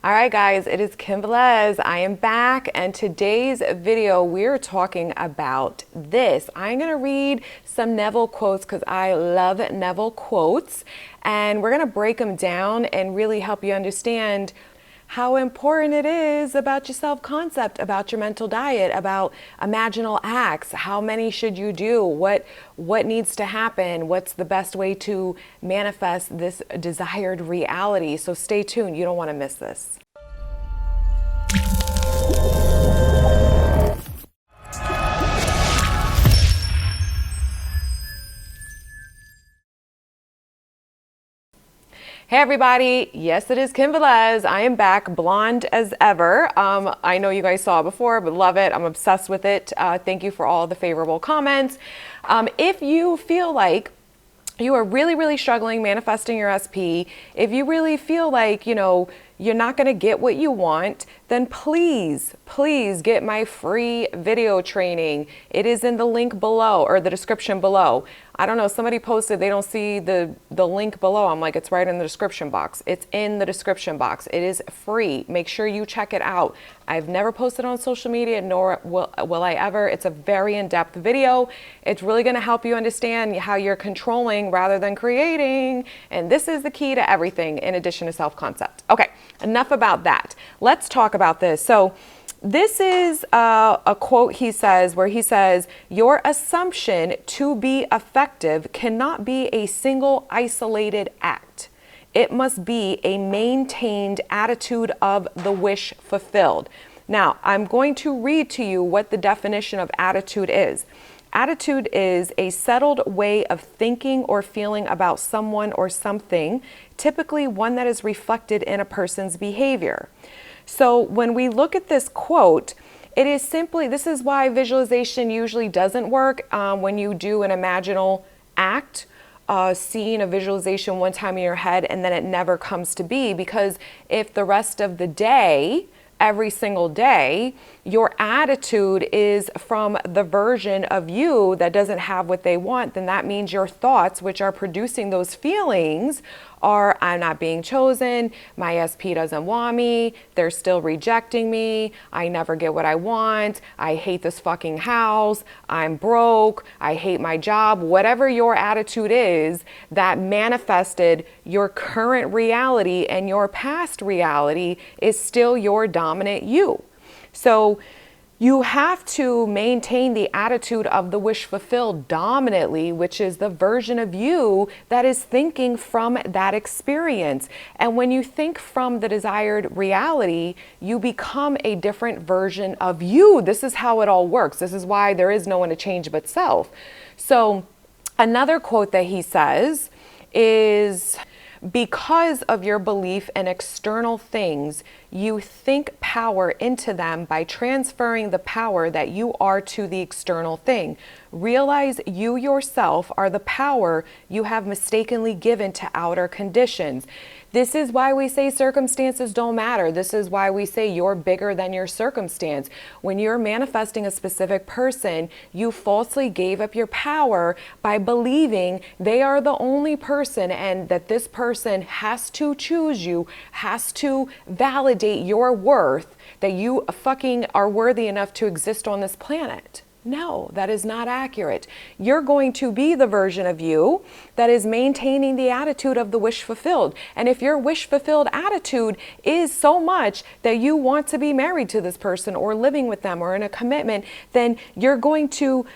All right, guys, it is Kim Velez. I am back, and today's video, we're talking about this. I'm going to read some Neville quotes because I love Neville quotes, and we're going to break them down and really help you understand how important it is about your self-concept, about your mental diet, about imaginal acts. How many should you do? What needs to happen? What's the best way to manifest this desired reality? So stay tuned. You don't want to miss this. Hey everybody, yes it is Kim Velez. I am back, blonde as ever. I know you guys saw it before, but love it. I'm obsessed with it. Thank you for all the favorable comments. If you feel like you are really struggling manifesting your SP, if you really feel like, you're not going to get what you want, then please get my free video training. It is in the link below, or the description below. I don't know, somebody posted they don't see the link below. I'm like, it's right in the description box. It's in the description box. It is free. Make sure you check it out. I've never posted on social media, nor will I ever. It's a very in-depth video. It's really going to help you understand how you're controlling rather than creating. And this is the key to everything in addition to self-concept. Okay, enough about that. Let's talk about this. So this is a quote he says, where he says, your assumption to be effective cannot be a single isolated act. It must be a maintained attitude of the wish fulfilled. Now, I'm going to read to you what the definition of attitude is. Attitude is a settled way of thinking or feeling about someone or something, typically one that is reflected in a person's behavior. So when we look at this quote, it is simply, this is why visualization usually doesn't work when you do an imaginal act, seeing a visualization one time in your head and then it never comes to be, because if the rest of the day, every single day, your attitude is from the version of you that doesn't have what they want, then that means your thoughts, which are producing those feelings, are I'm not being chosen, my SP doesn't want me, they're still rejecting me, I never get what I want, I hate this fucking house, I'm broke, I hate my job. Whatever your attitude is that manifested your current reality, and your past reality is still your dominant you. So you have to maintain the attitude of the wish fulfilled dominantly, which is the version of you that is thinking from that experience. And when you think from the desired reality, you become a different version of you. This is how it all works. This is why there is no one to change but self. So another quote that he says is, because of your belief in external things, you think power into them by transferring the power that you are to the external thing. Realize you yourself are the power you have mistakenly given to outer conditions. This is why we say circumstances don't matter. This is why we say you're bigger than your circumstance. When you're manifesting a specific person, you falsely gave up your power by believing they are the only person, and that this person has to choose you, has to validate your worth, that you fucking are worthy enough to exist on this planet. No, that is not accurate. You're going to be the version of you that is maintaining the attitude of the wish fulfilled. And if your wish fulfilled attitude is so much that you want to be married to this person or living with them or in a commitment, then you're going to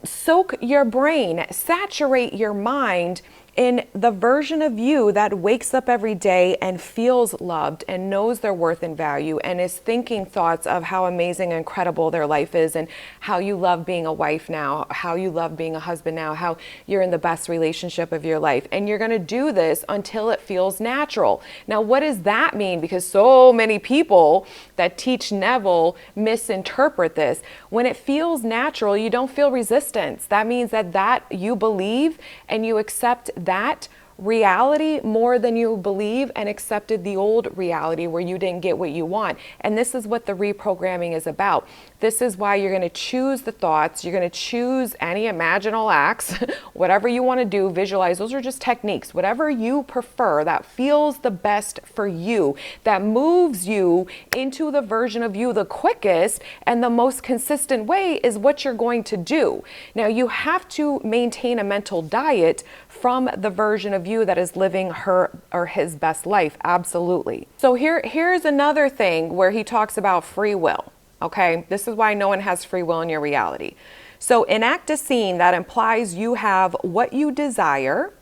soak your brain, saturate your mind in the version of you that wakes up every day and feels loved and knows their worth and value and is thinking thoughts of how amazing and incredible their life is, and how you love being a wife now, how you love being a husband now, how you're in the best relationship of your life. And you're going to do this until it feels natural. Now, what does that mean? Because so many people that teach Neville misinterpret this. When it feels natural, you don't feel resistance. That means that you believe and you accept that reality more than you believe and accepted the old reality where you didn't get what you want. And this is what the reprogramming is about. This is why you're going to choose the thoughts. You're going to choose any imaginal acts, whatever you want to do, visualize. Those are just techniques. Whatever you prefer that feels the best for you, that moves you into the version of you the quickest and the most consistent way is what you're going to do. Now, you have to maintain a mental diet from the version of you that is living her or his best life. Absolutely. So here's another thing where he talks about free will. Okay, this is why no one has free will in your reality. So enact a scene that implies you have what you desire,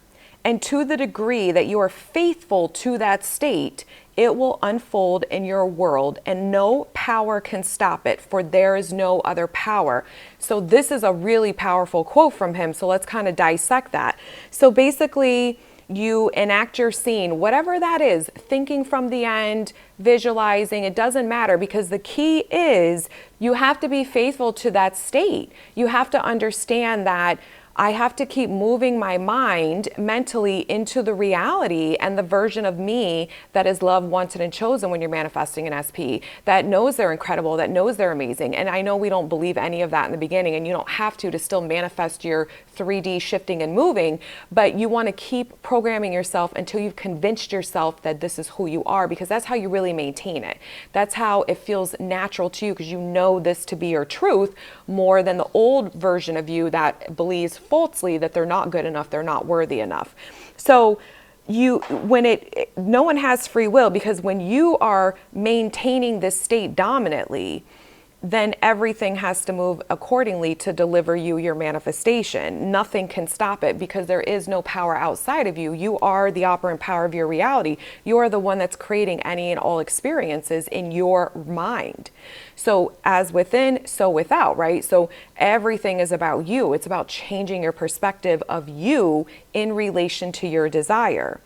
and to the degree that you are faithful to that state, it will unfold in your world and no power can stop it, for there is no other power. So this is a really powerful quote from him. So let's kind of dissect that. So basically, you enact your scene, whatever that is, thinking from the end, visualizing, it doesn't matter, because the key is you have to be faithful to that state. You have to understand that I have to keep moving my mind mentally into the reality and the version of me that is loved, wanted, and chosen when you're manifesting an SP, that knows they're incredible, that knows they're amazing. And I know we don't believe any of that in the beginning, and you don't have to still manifest your 3D shifting and moving, but you want to keep programming yourself until you've convinced yourself that this is who you are, because that's how you really maintain it. That's how it feels natural to you, because you know this to be your truth more than the old version of you that believes falsely that they're not good enough, they're not worthy enough. So no one has free will, because when you are maintaining this state dominantly, then everything has to move accordingly to deliver you your manifestation. Nothing can stop it, because there is no power outside of you. You are the operant power of your reality. You are the one that's creating any and all experiences in your mind. So as within, so without, right? So everything is about you. It's about changing your perspective of you in relation to your desire.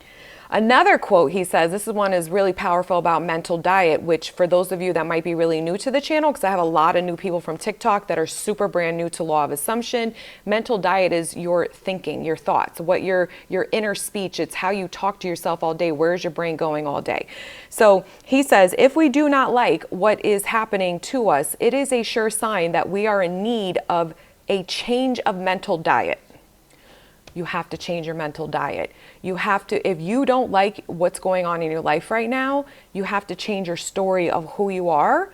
Another quote he says, this one is really powerful about mental diet, which for those of you that might be really new to the channel, because I have a lot of new people from TikTok that are super brand new to law of assumption. Mental diet is your thinking, your thoughts, what your inner speech. It's how you talk to yourself all day. Where's your brain going all day? So he says, if we do not like what is happening to us, it is a sure sign that we are in need of a change of mental diet. You have to change your mental diet. You have to, if you don't like what's going on in your life right now, you have to change your story of who you are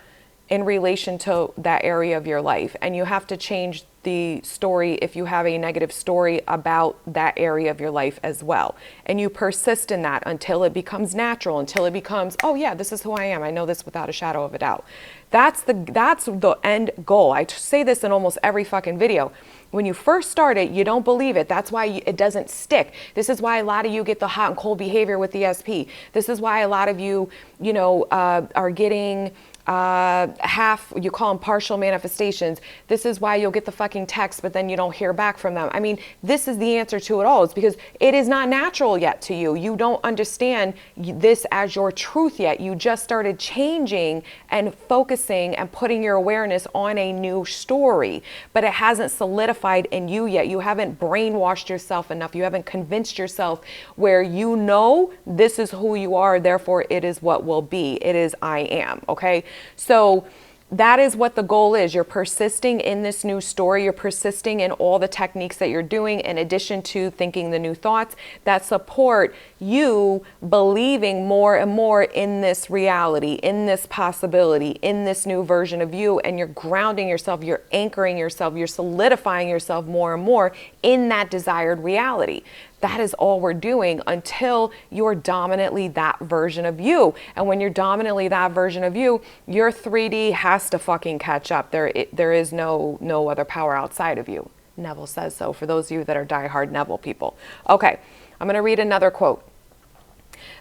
in relation to that area of your life. And you have to change the story if you have a negative story about that area of your life as well. And you persist in that until it becomes natural, until it becomes, oh yeah, this is who I am. I know this without a shadow of a doubt. That's the end goal. I say this in almost every fucking video. When you first start it, you don't believe it. That's why it doesn't stick. This is why a lot of you get the hot and cold behavior with the SP. This is why a lot of you, are getting half, you call them partial manifestations. This is why you'll get the fucking text, but then you don't hear back from them. I mean, this is the answer to it all. It's because it is not natural yet to you. You don't understand this as your truth yet. You just started changing and focusing and putting your awareness on a new story, but it hasn't solidified in you yet. You haven't brainwashed yourself enough. You haven't convinced yourself where you know this is who you are, therefore it is what will be. It is I am, okay? So that is what the goal is. You're persisting in this new story. You're persisting in all the techniques that you're doing, in addition to thinking the new thoughts that support you believing more and more in this reality, in this possibility, in this new version of you. And you're grounding yourself, you're anchoring yourself, you're solidifying yourself more and more in that desired reality. That is all we're doing until you're dominantly that version of you. And when you're dominantly that version of you, your 3D has to fucking catch up. There is no other power outside of you. Neville says so, for those of you that are diehard Neville people. Okay, I'm going to read another quote.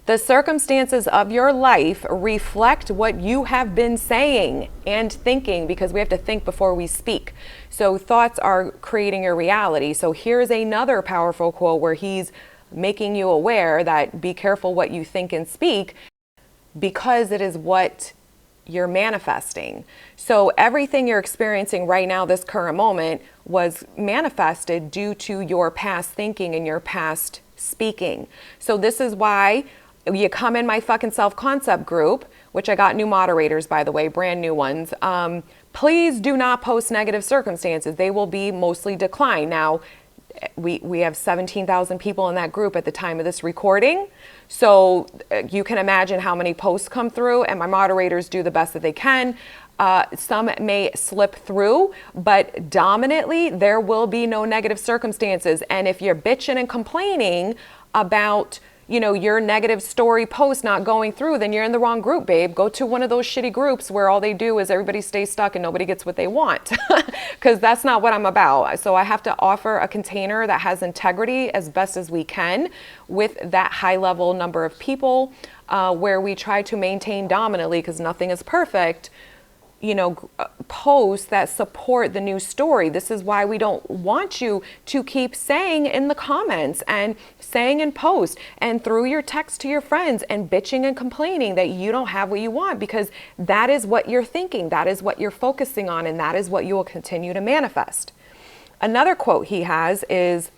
The circumstances of your life reflect what you have been saying and thinking, because we have to think before we speak. So thoughts are creating your reality. So here's another powerful quote where he's making you aware that be careful what you think and speak, because it is what you're manifesting. So everything you're experiencing right now, this current moment, was manifested due to your past thinking and your past speaking. So this is why you come in my fucking self-concept group, which I got new moderators, by the way, brand new ones. Please do not post negative circumstances. They will be mostly declined. Now, we have 17,000 people in that group at the time of this recording. So you can imagine how many posts come through, and my moderators do the best that they can. Some may slip through, but dominantly there will be no negative circumstances. And if you're bitching and complaining about, you know, your negative story post not going through, then you're in the wrong group, babe. Go to one of those shitty groups where all they do is everybody stays stuck and nobody gets what they want, because that's not what I'm about. So I have to offer a container that has integrity as best as we can with that high level number of people, where we try to maintain dominantly, because nothing is perfect, you know, posts that support the new story. This is why we don't want you to keep saying in the comments and saying in posts and through your text to your friends and bitching and complaining that you don't have what you want, because that is what you're thinking, that is what you're focusing on, and that is what you will continue to manifest. Another quote he has is,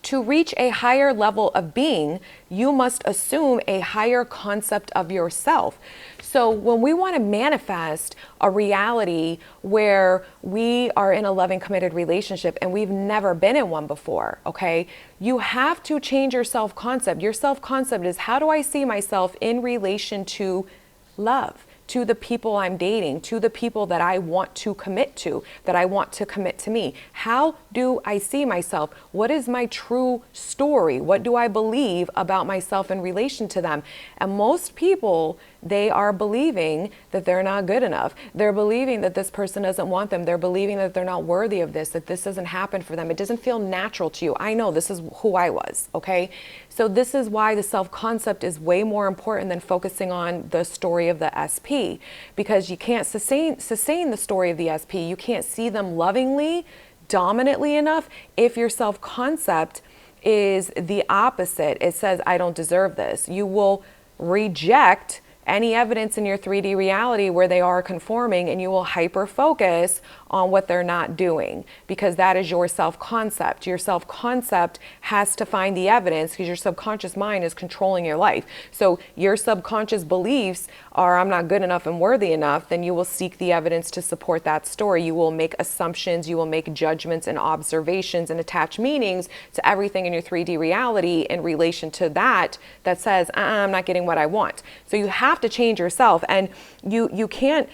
to reach a higher level of being, you must assume a higher concept of yourself. So when we want to manifest a reality where we are in a loving, committed relationship and we've never been in one before, okay, you have to change your self-concept. Your self-concept is, how do I see myself in relation to love, to the people I'm dating, to the people that I want to commit to, that I want to commit to me? How do I see myself? What is my true story? What do I believe about myself in relation to them? And most people, they are believing that they're not good enough. They're believing that this person doesn't want them. They're believing that they're not worthy of this, that this doesn't happen for them. It doesn't feel natural to you. I know, this is who I was, okay? So this is why the self-concept is way more important than focusing on the story of the SP, because you can't sustain the story of the SP. You can't see them lovingly, dominantly enough if your self-concept is the opposite. It says, I don't deserve this. You will reject any evidence in your 3D reality where they are conforming, and you will hyper focus on what they're not doing, because that is your self-concept. Your self-concept has to find the evidence, because your subconscious mind is controlling your life. So your subconscious beliefs are, I'm not good enough and worthy enough, then you will seek the evidence to support that story. You will make assumptions, you will make judgments and observations and attach meanings to everything in your 3D reality in relation to that says, I'm not getting what I want. So you have to change yourself, and you can't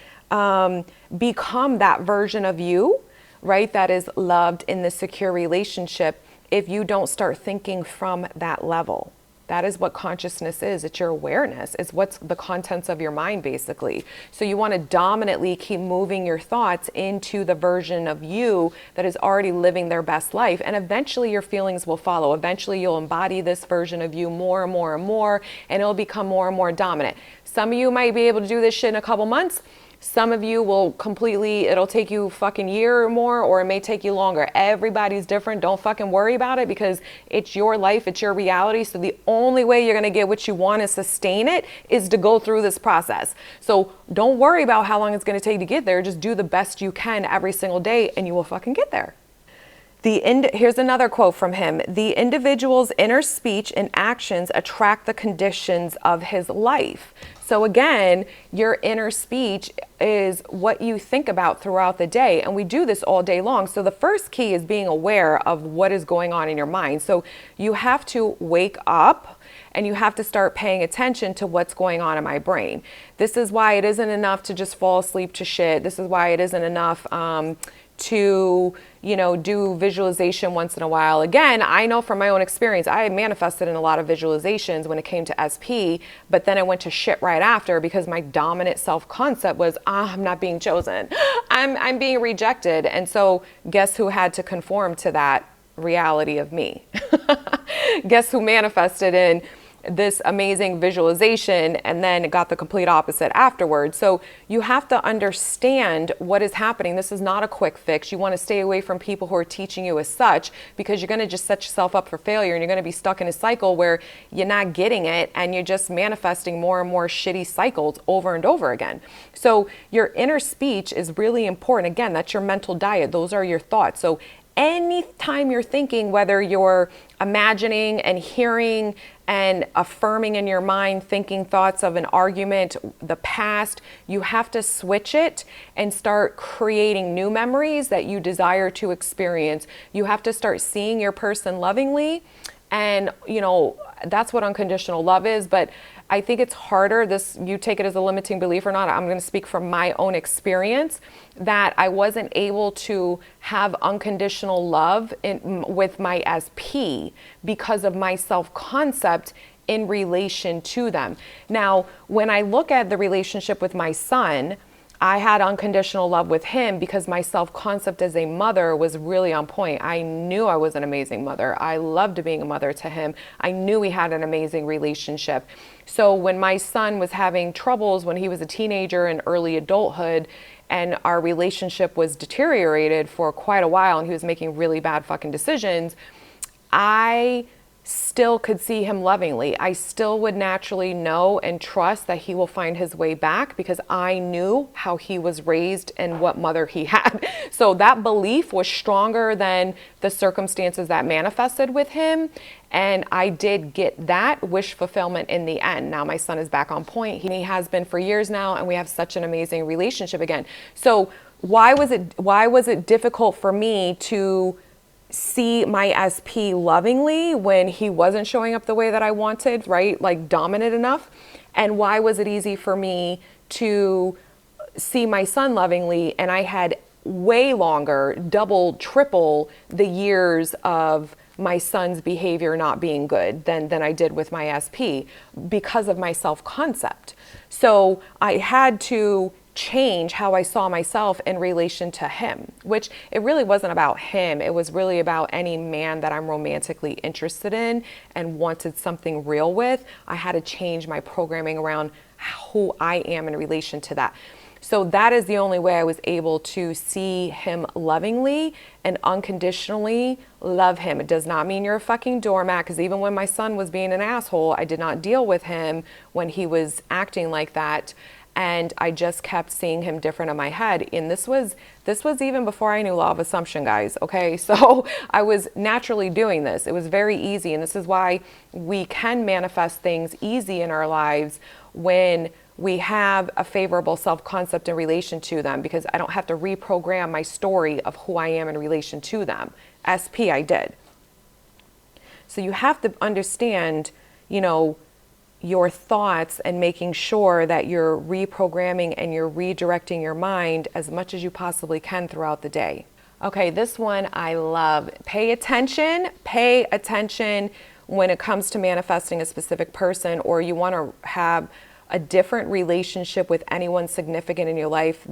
become that version of you, right, that is loved in the secure relationship if you don't start thinking from that level. That is what consciousness is. It's your awareness. It's what's the contents of your mind, basically. So you want to dominantly keep moving your thoughts into the version of you that is already living their best life. And eventually your feelings will follow. Eventually you'll embody this version of you more and more and more, and it'll become more and more dominant. Some of you might be able to do this shit in a couple months. Some of you will completely, it'll take you a fucking year or more, or it may take you longer. Everybody's different. Don't fucking worry about it, because it's your life, it's your reality. So the only way you're going to get what you want and sustain it is to go through this process. So don't worry about how long it's going to take to get there. Just do the best you can every single day, and you will fucking get there. Here's another quote from him. The individual's inner speech and actions attract the conditions of his life. So again, your inner speech is what you think about throughout the day. And we do this all day long. So the first key is being aware of what is going on in your mind. So you have to wake up and you have to start paying attention to what's going on in my brain. This is why it isn't enough to just fall asleep to shit. This is why it isn't enough to, you know, do visualization once in a while. Again, I know from my own experience, I manifested in a lot of visualizations when it came to SP, but then I went to shit right after, because my dominant self-concept was, I'm not being chosen. I'm being rejected. And so guess who had to conform to that reality of me? Guess who manifested in this amazing visualization and then got the complete opposite afterwards. So you have to understand what is happening. This is not a quick fix. You want to stay away from people who are teaching you as such, because you're going to just set yourself up for failure, and you're going to be stuck in a cycle where you're not getting it and you're just manifesting more and more shitty cycles over and over again. So your inner speech is really important. Again, that's your mental diet. Those are your thoughts. So anytime you're thinking, whether you're imagining and hearing and affirming in your mind, thinking thoughts of an argument, the past, you have to switch it and start creating new memories that you desire to experience. You have to start seeing your person lovingly. And, that's what unconditional love is. But I think it's harder. You take it as a limiting belief or not. I'm going to speak from my own experience that I wasn't able to have unconditional love with my SP because of my self-concept in relation to them. Now, when I look at the relationship with my son, I had unconditional love with him because my self-concept as a mother was really on point. I knew I was an amazing mother. I loved being a mother to him. I knew we had an amazing relationship. So when my son was having troubles when he was a teenager and early adulthood, and our relationship was deteriorated for quite a while, and he was making really bad fucking decisions, I still could see him lovingly. I still would naturally know and trust that he will find his way back because I knew how he was raised and what mother he had. So that belief was stronger than the circumstances that manifested with him. And I did get that wish fulfillment in the end. Now my son is back on point. He has been for years now, and we have such an amazing relationship again. So why was it difficult for me to see my SP lovingly when he wasn't showing up the way that I wanted, right? Like dominant enough. And why was it easy for me to see my son lovingly? And I had way longer, double, triple the years of my son's behavior not being good than I did with my SP because of my self-concept. So I had to change how I saw myself in relation to him, which it really wasn't about him. It was really about any man that I'm romantically interested in and wanted something real with. I had to change my programming around who I am in relation to that. So that is the only way I was able to see him lovingly and unconditionally love him. It does not mean you're a fucking doormat, because even when my son was being an asshole, I did not deal with him when he was acting like that. And I just kept seeing him different in my head. And this was even before I knew law of assumption, guys. Okay, so I was naturally doing this. It was very easy. And this is why we can manifest things easy in our lives when we have a favorable self-concept in relation to them, because I don't have to reprogram my story of who I am in relation to them. SP, I did. So you have to understand, your thoughts and making sure that you're reprogramming and you're redirecting your mind as much as you possibly can throughout the day. Okay, this one I love. Pay attention when it comes to manifesting a specific person, or you want to have a different relationship with anyone significant in your life.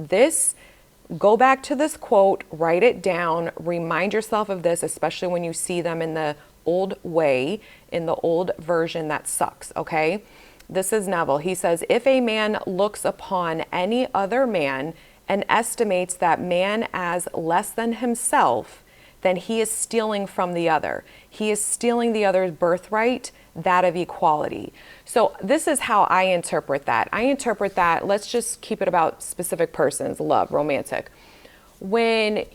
Go back to this quote, write it down, remind yourself of this, especially when you see them in the old way, in the old version that sucks, okay? This is Neville. He says, if a man looks upon any other man and estimates that man as less than himself, then he is stealing from the other. He is stealing the other's birthright, that of equality. So this is how I interpret that. I interpret that, let's just keep it about specific persons, love, romantic. When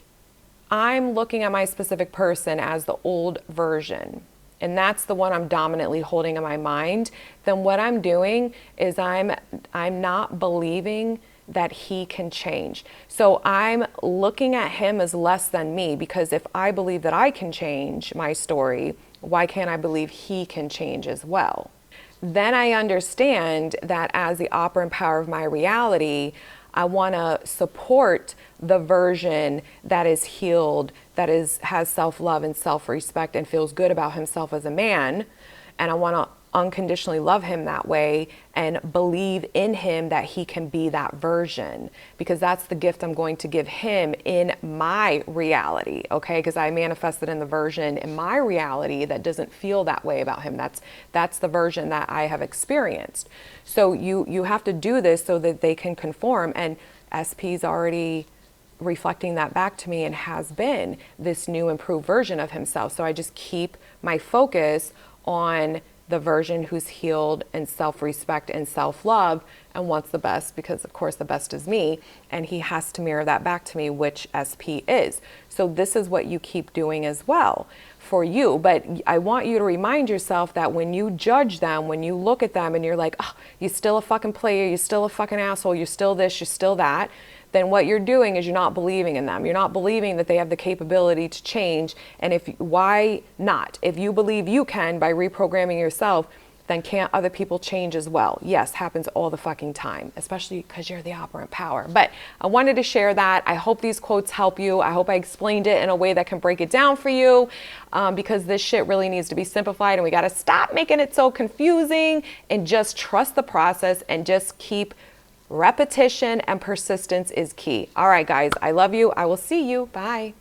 I'm looking at my specific person as the old version, and that's the one I'm dominantly holding in my mind, then what I'm doing is I'm not believing that he can change. So I'm looking at him as less than me, because if I believe that I can change my story, why can't I believe he can change as well? Then I understand that as the operant power of my reality, I want to support the version that is healed, that has self-love and self-respect and feels good about himself as a man. And I want to unconditionally love him that way and believe in him that he can be that version, because that's the gift I'm going to give him in my reality, okay? Because I manifested in the version in my reality that doesn't feel that way about him. That's the version that I have experienced. So you have to do this so that they can conform, and SP's already reflecting that back to me and has been this new improved version of himself. So I just keep my focus on the version who's healed and self-respect and self-love and wants the best, because of course the best is me, and he has to mirror that back to me, which SP is. So this is what you keep doing as well for you. But I want you to remind yourself that when you judge them, when you look at them and you're like, oh, you're still a fucking player, you're still a fucking asshole, you're still this, you're still that, then what you're doing is you're not believing in them. You're not believing that they have the capability to change. And why not? If you believe you can by reprogramming yourself, then can't other people change as well? Yes, happens all the fucking time, especially because you're the operant power. But I wanted to share that. I hope these quotes help you. I hope I explained it in a way that can break it down for you, because this shit really needs to be simplified, and we got to stop making it so confusing and just trust the process and just keep repetition, and persistence is key. All right, guys, I love you. I will see you. Bye.